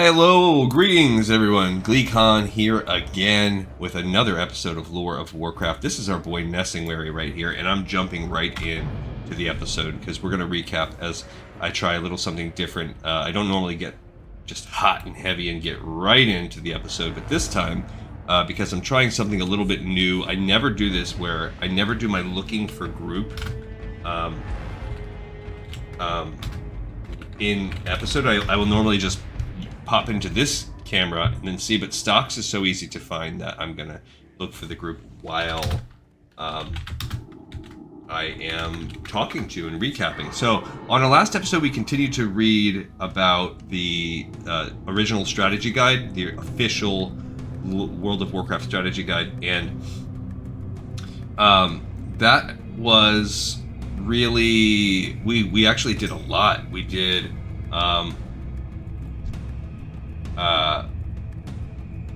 Hello, greetings everyone. GleeCon here again with another episode of Lore of Warcraft. This is our boy Nessingwary right here, and I'm jumping right in to the episode because we're going to recap as I try a little something different. I don't normally get just hot and heavy and get right into the episode, but this time, because I'm trying something a little bit new, I never do this where I never do my looking for group in episode. I will normally just pop into this camera and then see, but stocks is so easy to find that I'm gonna look for the group while I am talking to and recapping. So on our last episode we continued to read about the original strategy guide, the official World of Warcraft strategy guide, and that was really, we actually did a lot. We did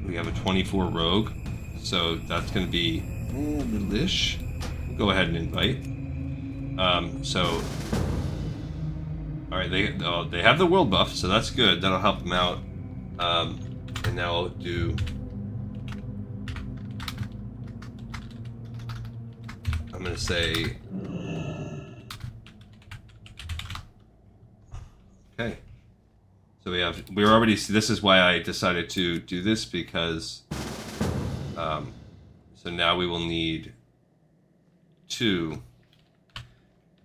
we have a 24 rogue, so that's going to be Lish. We'll go ahead and invite. All right, they have the world buff, so that's good. That'll help them out. And now I'll do. I'm going to say. Okay. So we're already, this is why I decided to do this, because, so now we will need 2.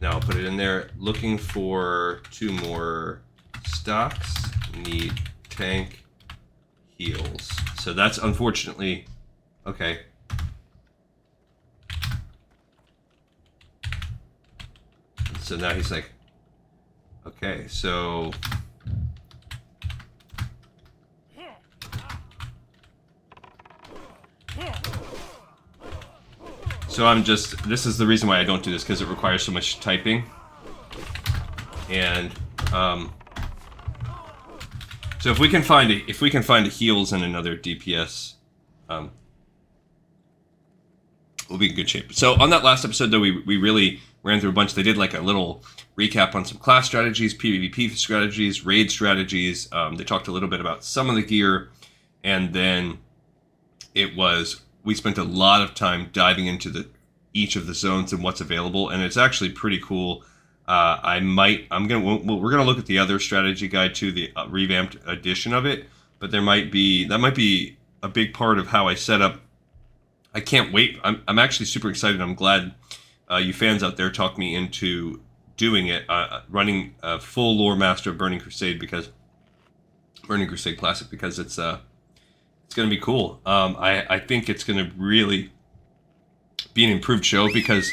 Now I'll put it in there, looking for 2 more stocks, need tank, heals. So that's unfortunately, okay. So now he's like, okay, so. So this is the reason why I don't do this, because it requires so much typing. And, so if we can find a heals and another DPS, we'll be in good shape. So on that last episode though, we really ran through a bunch. They did like a little recap on some class strategies, PvP strategies, raid strategies. They talked a little bit about some of the gear, and then we spent a lot of time diving into each of the zones and what's available, and it's actually pretty cool. We're gonna look at the other strategy guide too, the revamped edition of it. But that might be a big part of how I set up. I can't wait. I'm actually super excited. I'm glad you fans out there talked me into doing it, running a full lore master of Burning Crusade Classic, because it's going to be cool. I think it's going to really be an improved show, because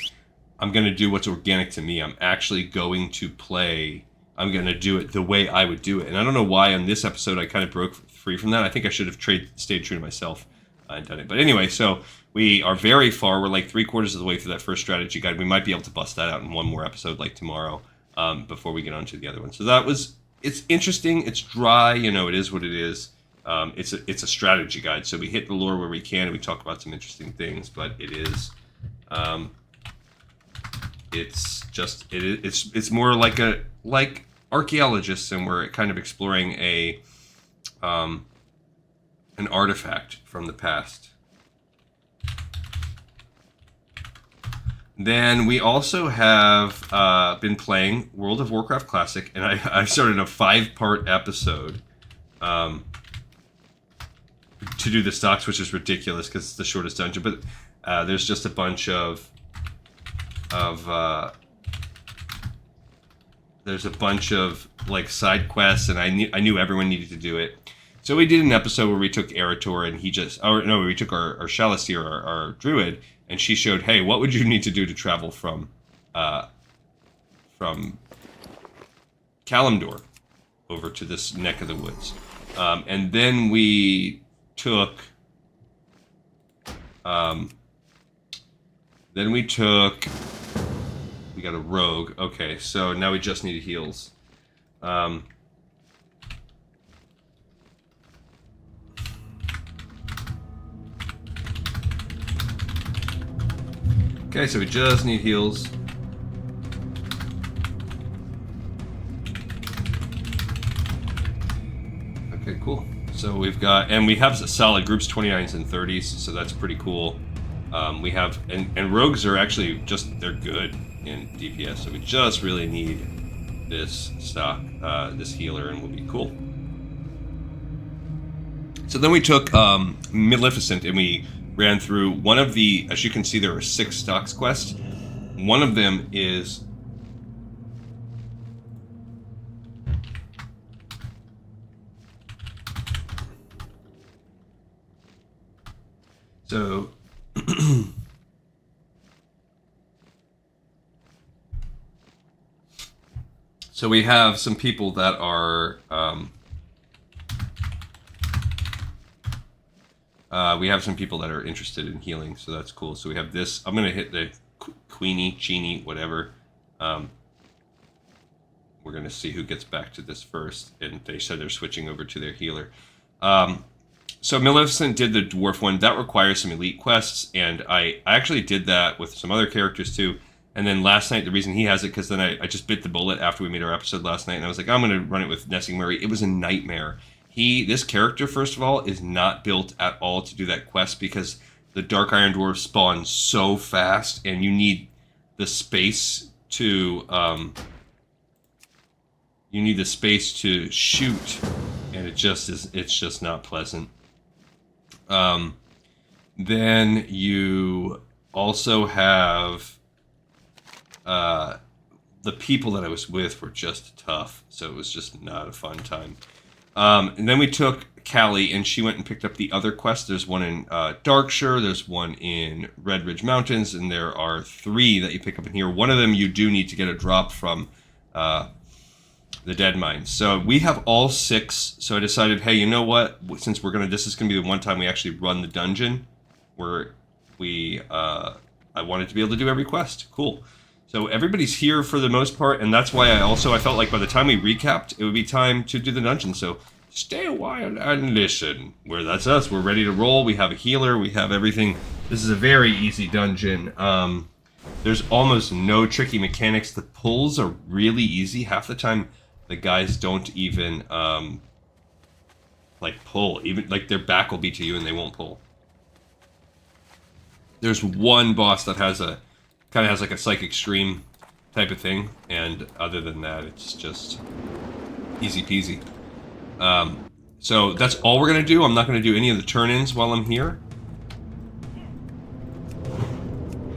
I'm going to do what's organic to me. I'm actually going to play. I'm going to do it the way I would do it. And I don't know why on this episode I kind of broke free from that. I think I should have stayed true to myself and done it. But anyway, so we are very far. We're like 3/4 of the way through that first strategy guide. We might be able to bust that out in one more episode, like tomorrow, before we get on to the other one. So it's interesting. It's dry. It is what it is. It's a strategy guide, so we hit the lore where we can, and we talk about some interesting things. But it is, it's more like archaeologists, and we're kind of exploring an artifact from the past. Then we also have been playing World of Warcraft Classic, and I started a 5-part episode. To do the stocks, which is ridiculous because it's the shortest dungeon, but there's just a bunch of like side quests, and I knew everyone needed to do it. So we did an episode where we took Erator, and we took our Shalasier, our druid, and she showed, hey, what would you need to do to travel from Kalimdor over to this neck of the woods, and then we took we got a rogue. Okay, so now we just need heals. Okay, so we just need heals. Okay, cool. So we've got, and we have solid groups, 29s and 30s, so that's pretty cool. We have, and rogues are actually just, they're good in DPS, so we just really need this stock, this healer, and we'll be cool. So then we took Maleficent, and we ran through one of the, as you can see, there are 6 stocks quests. One of them is so so we have some people that are interested in healing, so that's cool. So we have this. I'm gonna hit the Queenie, Genie, whatever. We're gonna see who gets back to this first, and they said they're switching over to their healer. So Maleficent did the dwarf one. That requires some elite quests, and I actually did that with some other characters too. And then last night, the reason he has it, because then I just bit the bullet after we made our episode last night, and I was like, I'm gonna run it with Nessing Murray. It was a nightmare. This character, first of all, is not built at all to do that quest, because the Dark Iron Dwarves spawn so fast, and you need the space to shoot, and it's just not pleasant. Then you also have the people that I was with were just tough, so it was just not a fun time. And then we took Callie, and she went and picked up the other quests. There's one in Darkshire, there's one in Red Ridge Mountains, and there are 3 that you pick up in here. One of them you do need to get a drop from the Dead Mine. So we have all 6, so I decided, hey, you know what? Since this is gonna be the one time we actually run the dungeon, where I wanted to be able to do every quest. Cool. So everybody's here for the most part, and that's why I felt like by the time we recapped, it would be time to do the dungeon. So stay a while and listen. That's us. We're ready to roll. We have a healer. We have everything. This is a very easy dungeon. There's almost no tricky mechanics. The pulls are really easy. Half the time, the guys don't even pull. Even their back will be to you, and they won't pull. There's one boss that has kind of has like a psychic stream type of thing, and other than that, it's just easy peasy. So that's all we're gonna do. I'm not gonna do any of the turn-ins while I'm here.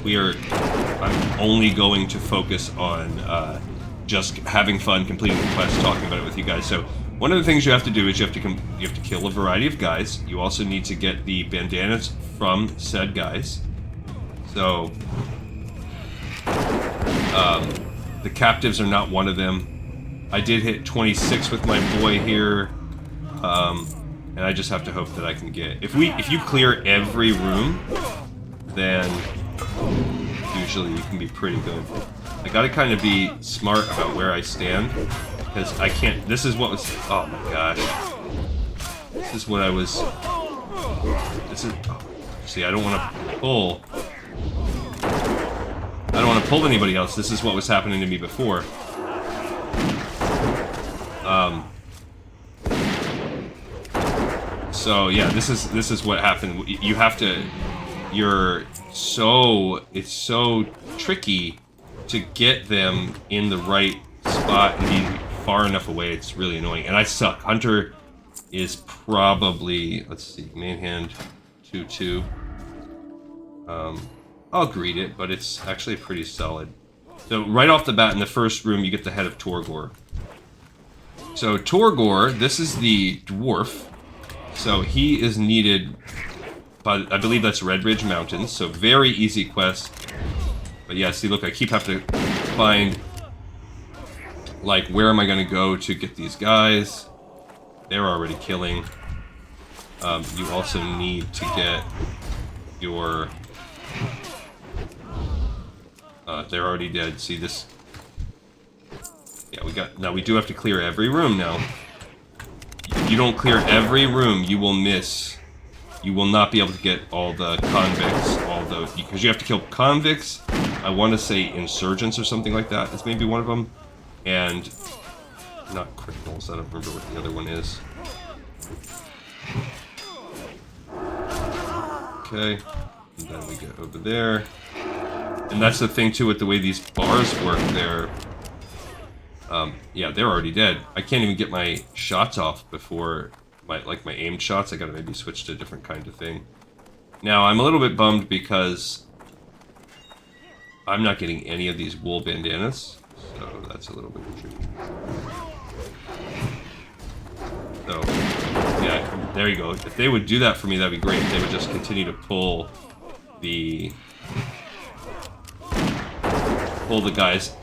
I'm only going to focus on just having fun, completing the quest, talking about it with you guys. So one of the things you have to do is you have to kill a variety of guys. You also need to get the bandanas from said guys. So the captives are not one of them. I did hit 26 with my boy here, and I just have to hope that I can get. If you clear every room, then usually you can be pretty good. I gotta kind of be smart about where I stand, because I can't. This is what was. Oh my gosh. This is what I was. This is. Oh, see, I don't want to pull. I don't want to pull anybody else. This is what was happening to me before. So yeah, this is what happened. You have to. It's so tricky to get them in the right spot and be far enough away. It's really annoying, and I suck. Hunter is probably, let's see, main hand 2/2. I'll greet it, but it's actually pretty solid. So right off the bat in the first room, you get the head of Torgor. So Torgor, this is the dwarf. So he is needed, but I believe that's Red Ridge Mountains. So very easy quest. But yeah, see, look, I keep having to find, where am I going to go to get these guys? They're already killing. You also need to get your... they're already dead. See this? Yeah, now we do have to clear every room now. If you don't clear every room, you will miss. You will not be able to get all the convicts, because you have to kill convicts. I want to say insurgents or something like that. That's maybe one of them. And not criminals. I don't remember what the other one is. Okay. And then we get over there. And that's the thing too with the way these bars work. Yeah, they're already dead. I can't even get my shots off before my aimed shots. I gotta maybe switch to a different kind of thing. Now I'm a little bit bummed because I'm not getting any of these wool bandanas, so that's a little bit tricky. So yeah, there you go. If they would do that for me, that'd be great. If they would just continue to pull the guys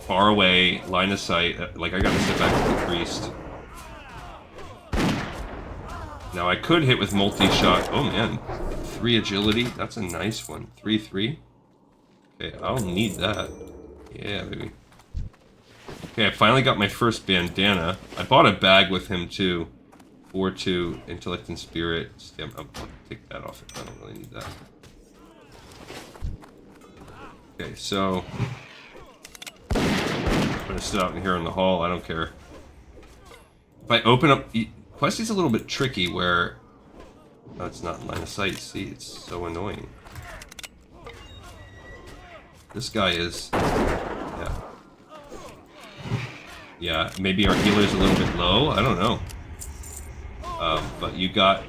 far away, line of sight. Like, I gotta sit back with the priest. Now, I could hit with multi-shot. Oh, man. 3 agility. That's a nice one. 3-3. Okay, I'll need that. Yeah, baby. Okay, I finally got my first bandana. I bought a bag with him, too. 4-2, intellect and spirit. I'll take that off. I don't really need that. Okay, so I'm gonna sit out in here in the hall. I don't care. If I open up, Questy's a little bit tricky. Where oh, it's not in line of sight. See, it's so annoying. This guy is, yeah. Maybe our healer's a little bit low. I don't know. But you got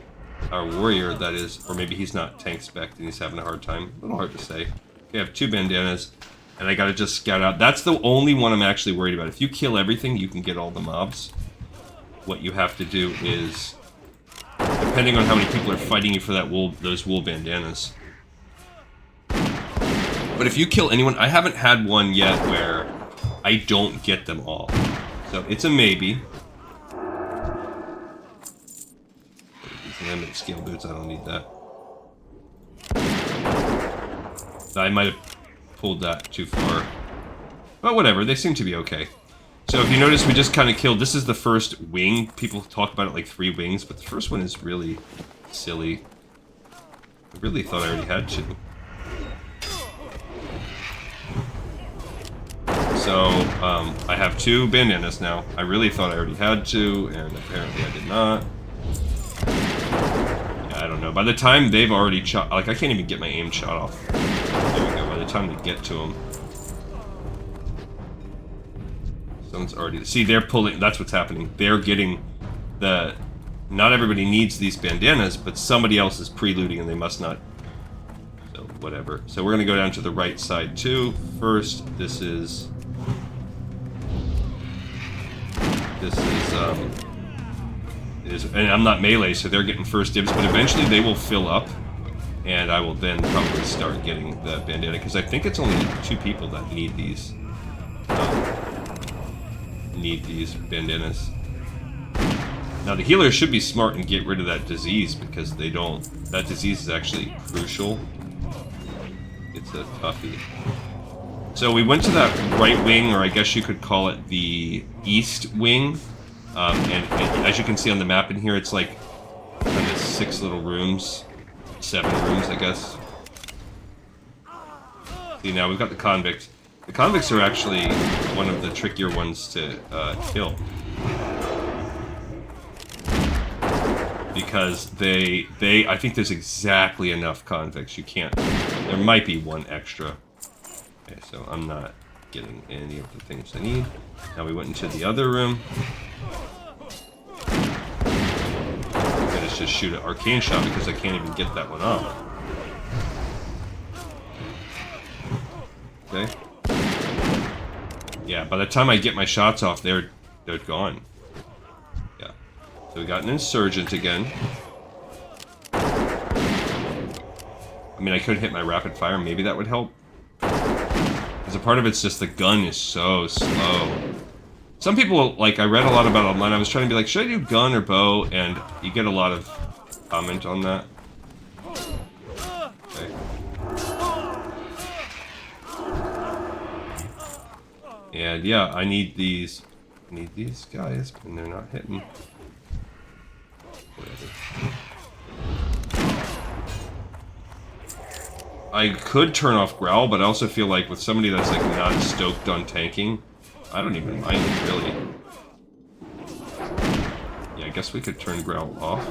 our warrior that is, or maybe he's not tank spec'd and he's having a hard time. A little hard to say. Okay, I have 2 bandanas, and I gotta just scout out. That's the only one I'm actually worried about. If you kill everything, you can get all the mobs. What you have to do is, depending on how many people are fighting you for those wool bandanas. But if you kill anyone, I haven't had one yet where I don't get them all. So it's a maybe. These limited scale boots, I don't need that. I might have pulled that too far. But whatever, they seem to be okay. So if you notice, we just kind of killed... This is the first wing. People talk about it like 3 wings, but the first one is really silly. I really thought I already had 2. So, I have 2 bandanas now. I really thought I already had 2, and apparently I did not. Yeah, I don't know. By the time they've already shot... Like, I can't even get my aim shot off. There we go, by the time to get to them. Someone's already... See, they're pulling... That's what's happening. They're getting the... Not everybody needs these bandanas, but somebody else is preluding and they must not... So, whatever. So we're going to go down to the right side, too. First, this is... And I'm not melee, so they're getting first dibs, but eventually they will fill up. And I will then probably start getting the bandana, because I think it's only 2 people that need these bandanas. Now the healer should be smart and get rid of that disease, because they don't. That disease is actually crucial. It's a toughie. So we went to that right wing, or I guess you could call it the east wing. And as you can see on the map in here, it's like kind of 6 little rooms. 7 rooms, I guess. See, now we've got the convict. The convicts are actually one of the trickier ones to kill. Because I think there's exactly enough convicts. You can't, there might be 1 extra. Okay, so I'm not getting any of the things I need. Now we went into the other room. Just shoot an arcane shot because I can't even get that one off. Okay. Yeah, by the time I get my shots off, they're gone. Yeah. So we got an insurgent again. I mean, I could hit my rapid fire. Maybe that would help. Because a part of it's just the gun is so slow. Some people, like, I read a lot about online, I was trying to be like, should I do gun or bow? And you get a lot of comment on that. Okay. And yeah, I need these guys, and they're not hitting. Whatever. I could turn off Growl, but I also feel like with somebody that's like not stoked on tanking, I don't even mind it, really. Yeah, I guess we could turn Growl off.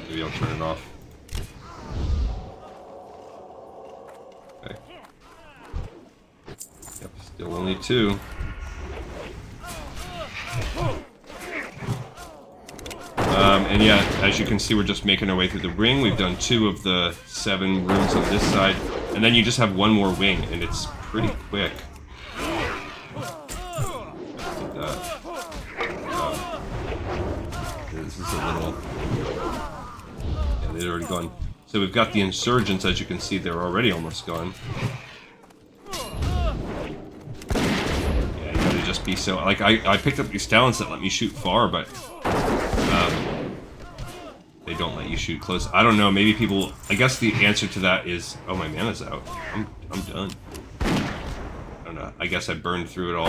There Maybe I'll turn it off. Okay. Yep, still only 2. And yeah, as you can see, we're just making our way through the ring. We've done 2 of the 7 rooms on this side, and then you just have 1 more wing, and it's pretty quick. This is a little... Yeah, they're already gone. So we've got the insurgents, as you can see, they're already almost gone. Yeah, you gotta just be so... Like, I picked up these talents that let me shoot far, but... they don't let you shoot close. I don't know, maybe people... I guess the answer to that is... Oh, my mana's out. I'm done. I don't know. I guess I burned through it all.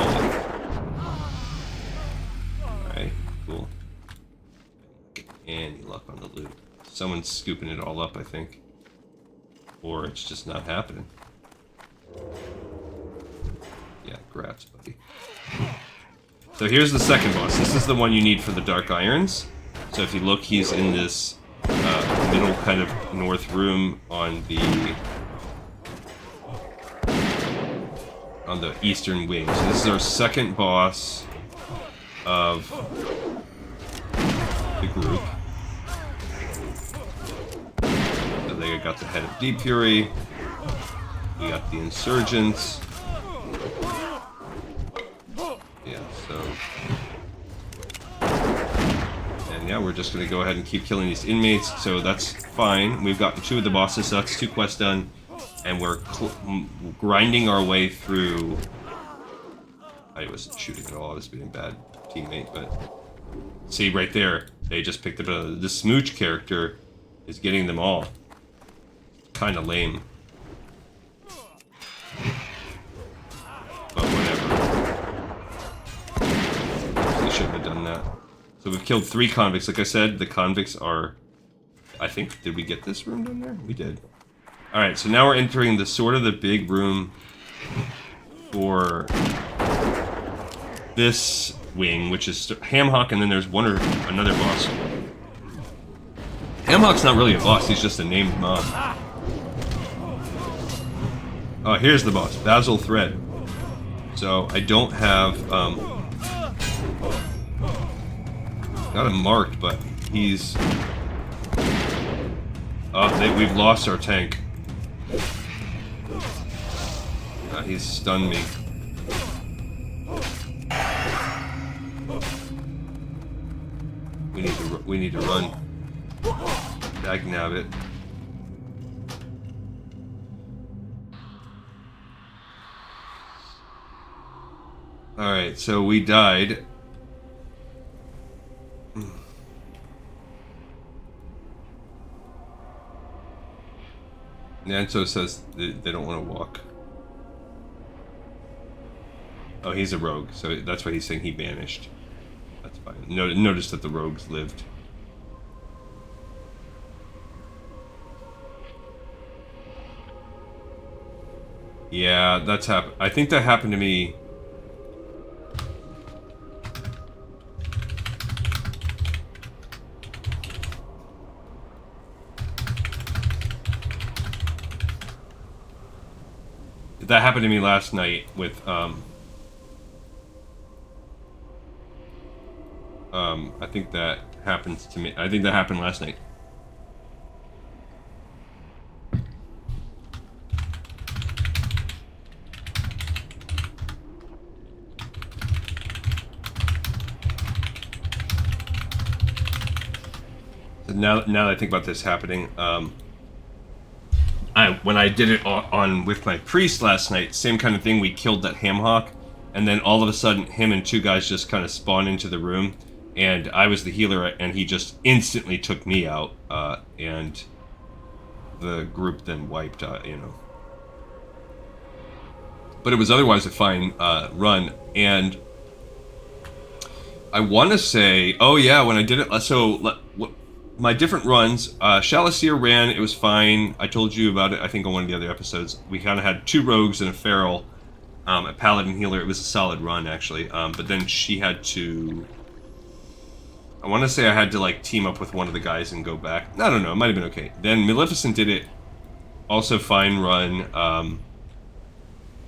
Alright, cool. Any luck on the loot. Someone's scooping it all up, I think. Or it's just not happening. Yeah, grats, buddy. So here's the second boss. This is the one you need for the Dark Irons. So if you look, he's in this middle kind of north room on the eastern wing. So this is our second boss of the group. So they got the head of Deep Fury. We got the insurgents. Yeah, so... And yeah, we're just going to go ahead and keep killing these inmates, so that's fine. We've gotten 2 of the bosses, so that's 2 quests done. And we're grinding our way through... I wasn't shooting at all, I was being a bad teammate, but... See, right there, they just picked up the Smooch character is getting them all. Kinda lame. But whatever. They shouldn't have done that. So we've killed 3 convicts. Like I said, the convicts are... I think, did we get this room down there? We did. Alright, so now we're entering the sort of the big room for this wing, which is Hamhawk, and then there's one or another boss. Hamhawk's not really a boss, he's just a named mob. Oh, here's the boss, Basil Thread. So I don't have, got him marked, but he's... we've lost our tank. He's stunned me. We need to run. Dagnabbit. Alright, so we died. Nanto says they don't want to walk. Oh, he's a rogue, so that's why he's saying he vanished. That's fine. Notice that the rogues lived. Yeah, that's happened. I think that happened to me. That happened to me last night with I think that happens to me. I think that happened last night. So now that I think about this happening, when I did it on with my priest last night, same kind of thing. We killed that Hamhawk, and then all of a sudden, him and 2 guys just kind of spawned into the room, and I was the healer, and he just instantly took me out, and the group then wiped out, you know. But it was otherwise a fine run, and I want to say, oh yeah, when I did it, so my different runs, Shalasier ran, it was fine. I told you about it, I think, on one of the other episodes. We kind of had 2 rogues and a feral, a paladin healer. It was a solid run, actually. But then she had to I want to say I had to like team up with one of the guys and go back. I don't know. It might have been okay. Then Maleficent did it. Also fine run.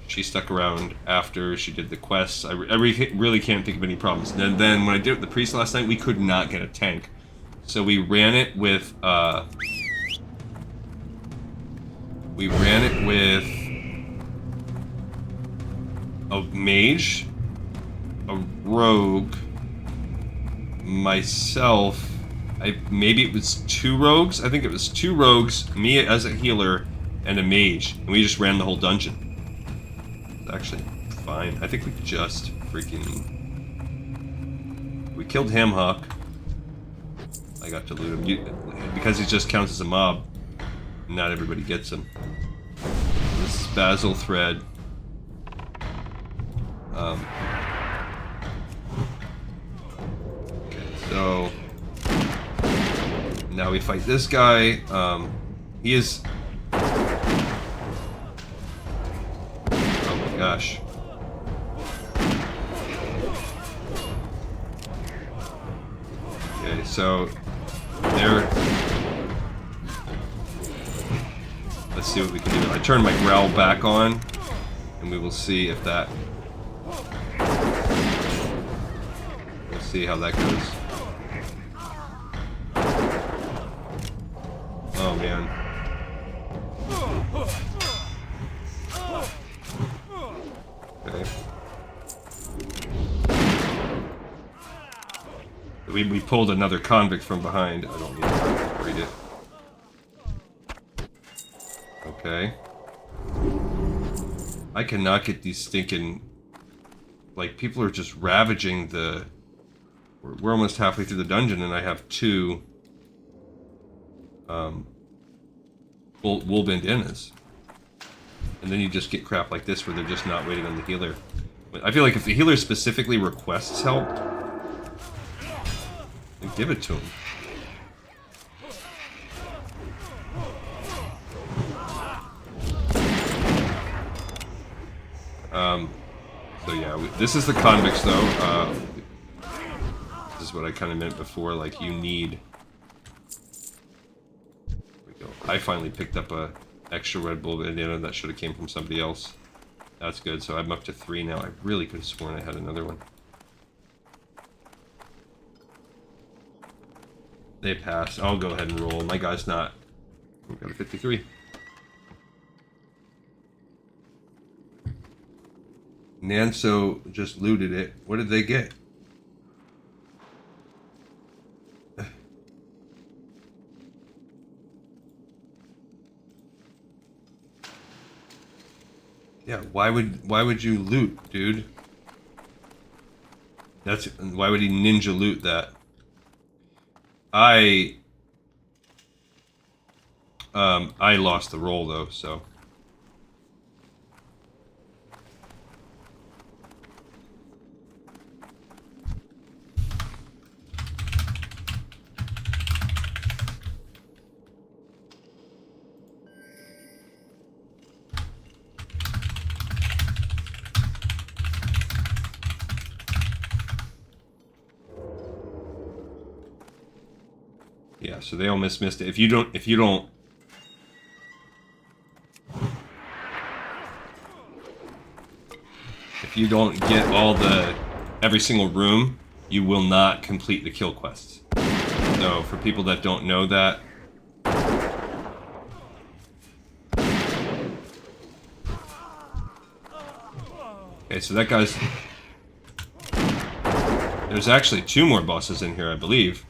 She stuck around after she did the quests. I really can't think of any problems. And then when I did it with the priest last night, we could not get a tank. So we ran it with a mage, a rogue, myself. Maybe it was 2 rogues. I think it was 2 rogues, me as a healer, and a mage, and we just ran the whole dungeon. It's actually fine. I think we just we killed Hamhawk. I got to loot him because he just counts as a mob. Not everybody gets him. This is Basil Thread. Okay, so now we fight this guy. He is. Oh my gosh. Okay, so there. Let's see what we can do. I turn my growl back on, and we will see if that. We'll see how that goes. Oh man. Okay. We pulled another convict from behind. I don't need to read it. Okay. I cannot get these stinking... Like, people are just ravaging the... We're almost halfway through the dungeon and I have 2... wool bandanas. And then you just get crap like this where they're just not waiting on the healer. But I feel like if the healer specifically requests help, then give it to him. So yeah, this is the convicts though. This is what I kind of meant before, like you need... There we go. I finally picked up a extra Red Bull bandana that should have came from somebody else. That's good, so I'm up to 3 now. I really could have sworn I had another one. They passed. I'll go ahead and roll. My guy's not. We've got a 53. Nanso just looted it. What did they get? Yeah, why would you loot, dude? Why would he ninja loot that? I lost the roll though, so. Yeah, so they almost missed it. If you don't get every single room, you will not complete the kill quests. So for people that don't know that, okay, so that guy's... There's actually 2 more bosses in here, I believe.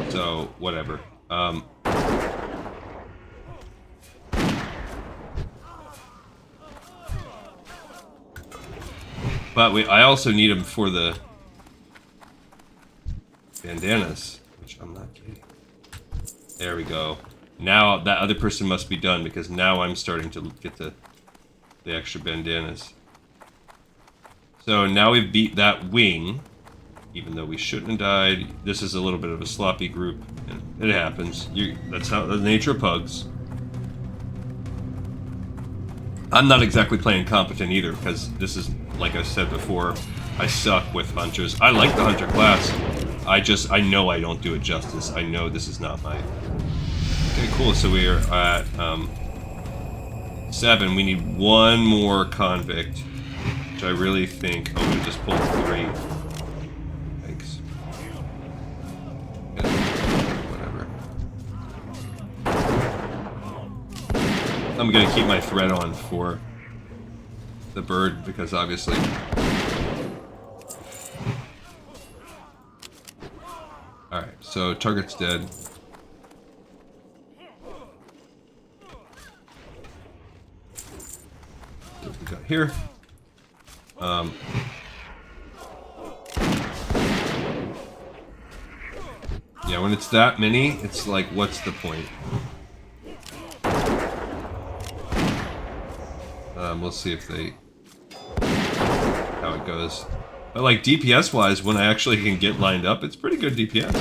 So, whatever. But I also need them for the bandanas, which I'm not getting. There we go. Now that other person must be done because now I'm starting to get the extra bandanas. So now we've beat that wing. Even though we shouldn't have died, this is a little bit of a sloppy group, and it happens. That's how the nature of pugs. I'm not exactly playing competent either, because this is, like I said before, I suck with hunters. I like the hunter class. I know I don't do it justice. I know this is not my... Okay, cool. So we are at 7. We need one more convict, which I really think... Oh, we just pulled 3. Thanks. Yeah, whatever. I'm gonna keep my thread on for the bird, because obviously... Alright, so target's dead. What we got here? Yeah, when it's that many, it's like, what's the point? We'll see if they... how it goes. But like DPS wise, when I actually can get lined up, it's pretty good DPS.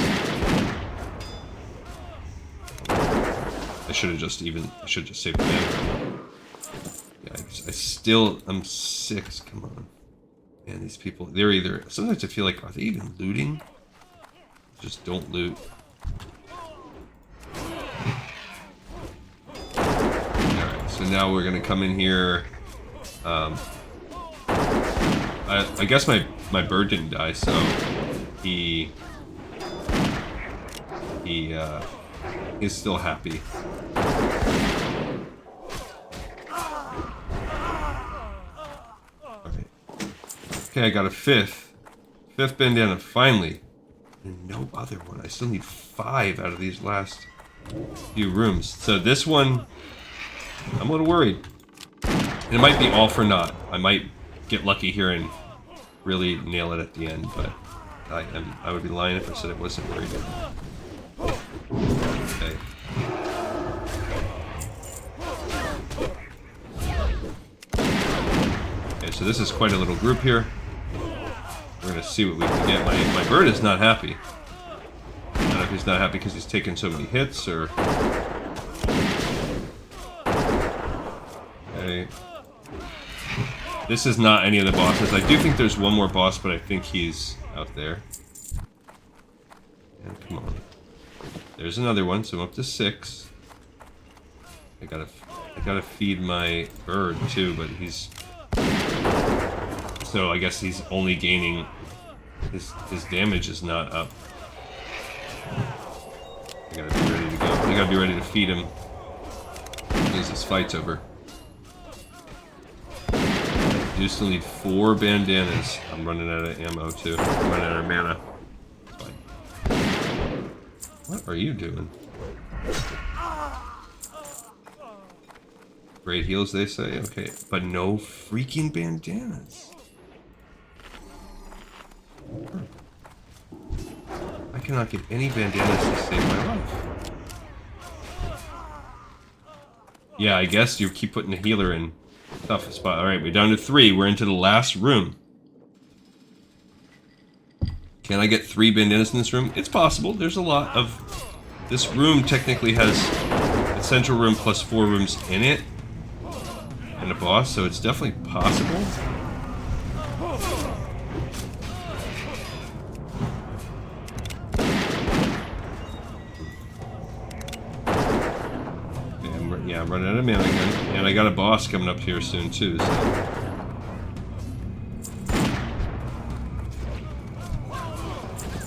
I should have just saved it in. Yeah, I'm 6, come on. Man, these people, they're either, sometimes I feel like, are they even looting? Just don't loot. Alright, so now we're gonna come in here. I guess my bird didn't die, so he's still happy. Alright. Okay, I got a 5th bandana, finally. And no other one. I still need 5 out of these last few rooms. So this one, I'm a little worried. And it might be all for naught. I might get lucky here and really nail it at the end, but I would be lying if I said it wasn't very good. Okay. Okay, so this is quite a little group here. We're gonna see what we can get. My bird is not happy. I don't know if he's not happy because he's taken so many hits, or... Okay. This is not any of the bosses. I do think there's one more boss, but I think he's out there. And come on. There's another one, so I'm up to 6. I gotta feed my bird too, but he's... So I guess he's only gaining... His damage is not up. I gotta be ready to go. I gotta be ready to feed him as this fight's over. I do still need 4 bandanas. I'm running out of ammo too. I'm running out of mana. Fine. What are you doing? Great heals, they say. Okay, but no freaking bandanas. I cannot get any bandanas to save my life. Yeah, I guess you keep putting the healer in tough spot. Alright, we're down to 3. We're into the last room. Can I get 3 bandanas in this room? It's possible. There's a lot of... This room technically has a central room plus 4 rooms in it. And a boss, so it's definitely possible. Yeah, I'm running out of mana again. And I got a boss coming up here soon too, so...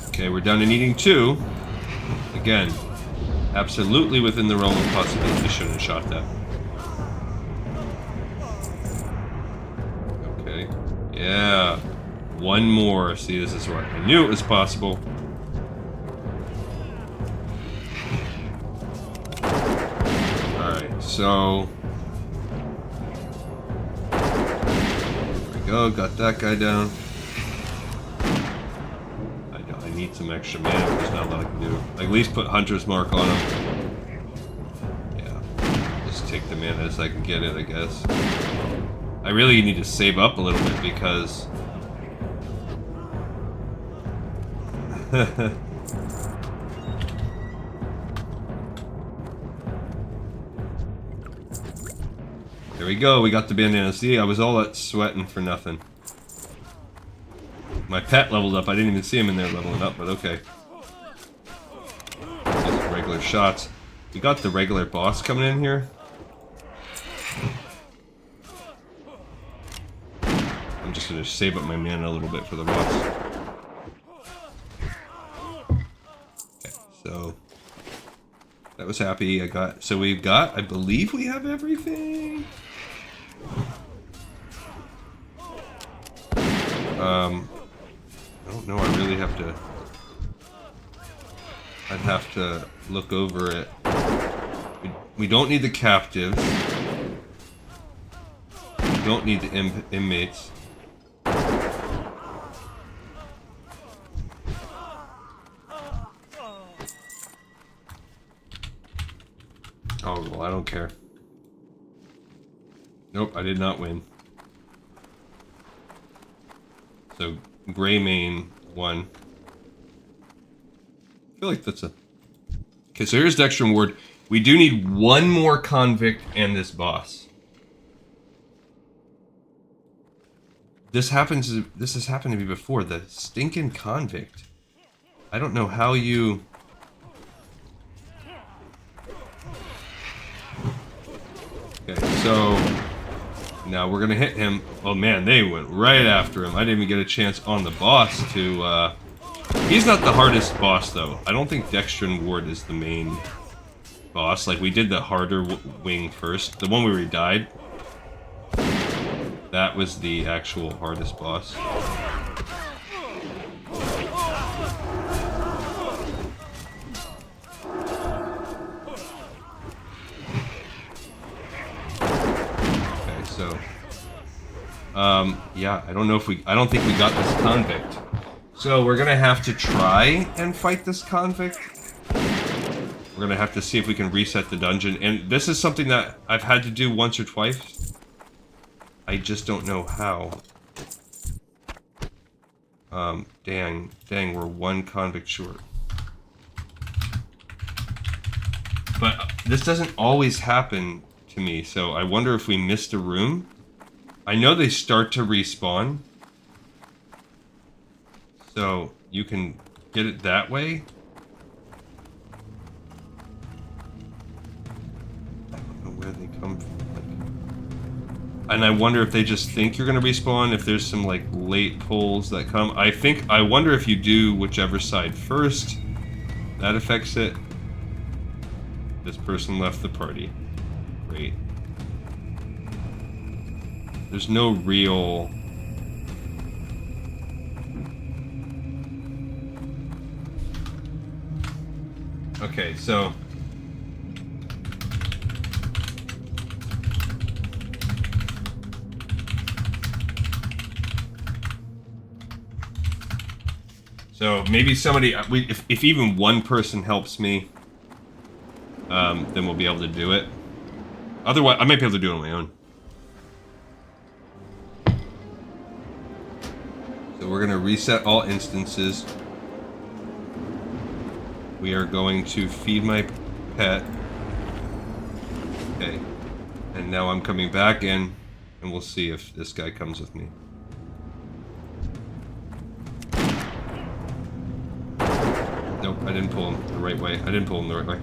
Okay, we're down to needing 2. Again, absolutely within the realm of possibility. I shouldn't have shot that. Okay. Yeah. 1 more. See, this is what I knew it was possible. Alright, so... There we go, got that guy down. I need some extra mana, but there's not a lot I can do. Like, at least put Hunter's Mark on him. Yeah. Just take the mana as I can get it, I guess. I really need to save up a little bit because... There we go, we got the bandana. See, I was all that sweating for nothing. My pet leveled up. I didn't even see him in there leveling up, but okay. Just regular shots. We got the regular boss coming in here. I'm just gonna save up my mana a little bit for the boss. Okay, so that was happy. So we've got, I believe we have everything. I don't know, I really have to... I'd have to look over it. We don't need the captives. We don't need the inmates. Oh, well, I don't care. Nope, I did not win. So, Greymane won. I feel like that's a... Okay, so here's the extra reward. We do need one more convict and this boss. This has happened to me before. The stinking convict. I don't know how you... Okay, so... Now we're gonna hit him. Oh man, they went right after him. I didn't even get a chance on the boss to, He's not the hardest boss, though. I don't think Dextrin Ward is the main boss. Like, we did the harder wing first. The one where we died. That was the actual hardest boss. Okay, so... yeah, I don't know if I don't think we got this convict. So we're gonna have to try and fight this convict. We're gonna have to see if we can reset the dungeon. And this is something that I've had to do once or twice. I just don't know how. Dang, we're one convict short. But this doesn't always happen to me, so I wonder if we missed a room. I know they start to respawn. So, you can get it that way. I don't know where they come from. And I wonder if they just think you're going to respawn, if there's some, like, late pulls that come. I wonder if you do whichever side first, that affects it. This person left the party. Great. There's no real... Okay, so... So maybe somebody, if even one person helps me, then we'll be able to do it. Otherwise, I might be able to do it on my own. So we're going to reset all instances. We are going to feed my pet. Okay. And now I'm coming back in, and we'll see if this guy comes with me. Nope, I didn't pull him the right way. I didn't pull him the right way.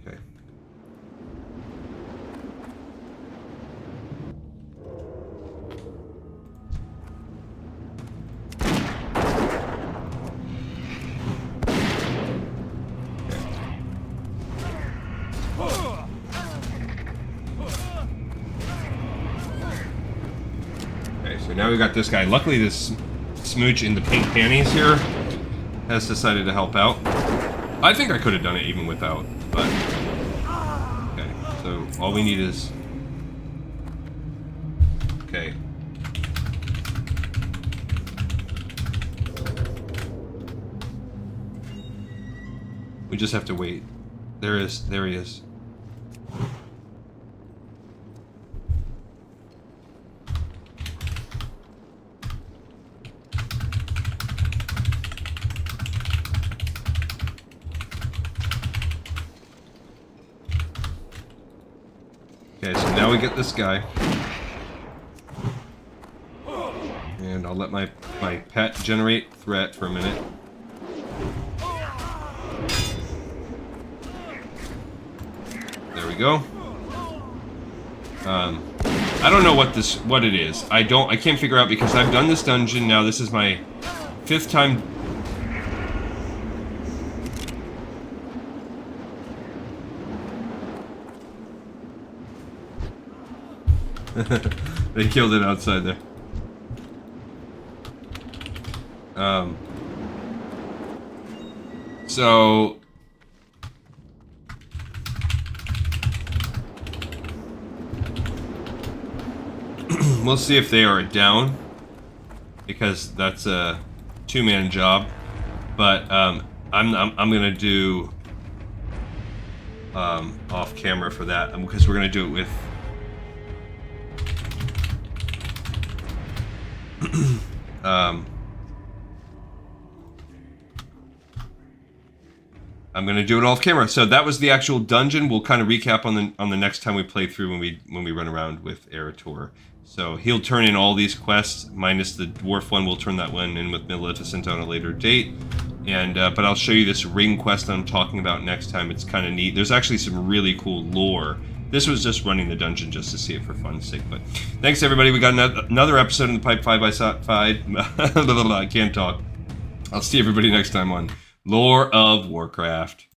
Okay. Okay, so now we got this guy. Luckily, this smooch in the pink panties here has decided to help out. I think I could have done it even without, but... Okay, so all we need is... Okay. We just have to wait. There he is. Okay, so now we get this guy. I'll let my pet generate threat for a minute. There we go. I don't know what it is. I can't figure out because I've done this dungeon now. This is my 5th time. They killed it outside there. So we'll see if they are down, because that's a 2-man job. But I'm gonna do off camera for that, because we're gonna do it with I'm gonna do it off camera. So that was the actual dungeon. We'll kind of recap on the next time we play through, when we run around with Erator. So he'll turn in all these quests, minus the dwarf one. We'll turn that one in with Maleficent on a later date. And but I'll show you this ring quest I'm talking about next time. It's kind of neat. There's actually some really cool lore. This was just running the dungeon just to see it for fun's sake. But thanks, everybody. We got another episode in the pipe 5x5. I can't talk. I'll see everybody next time on Lore of Warcraft.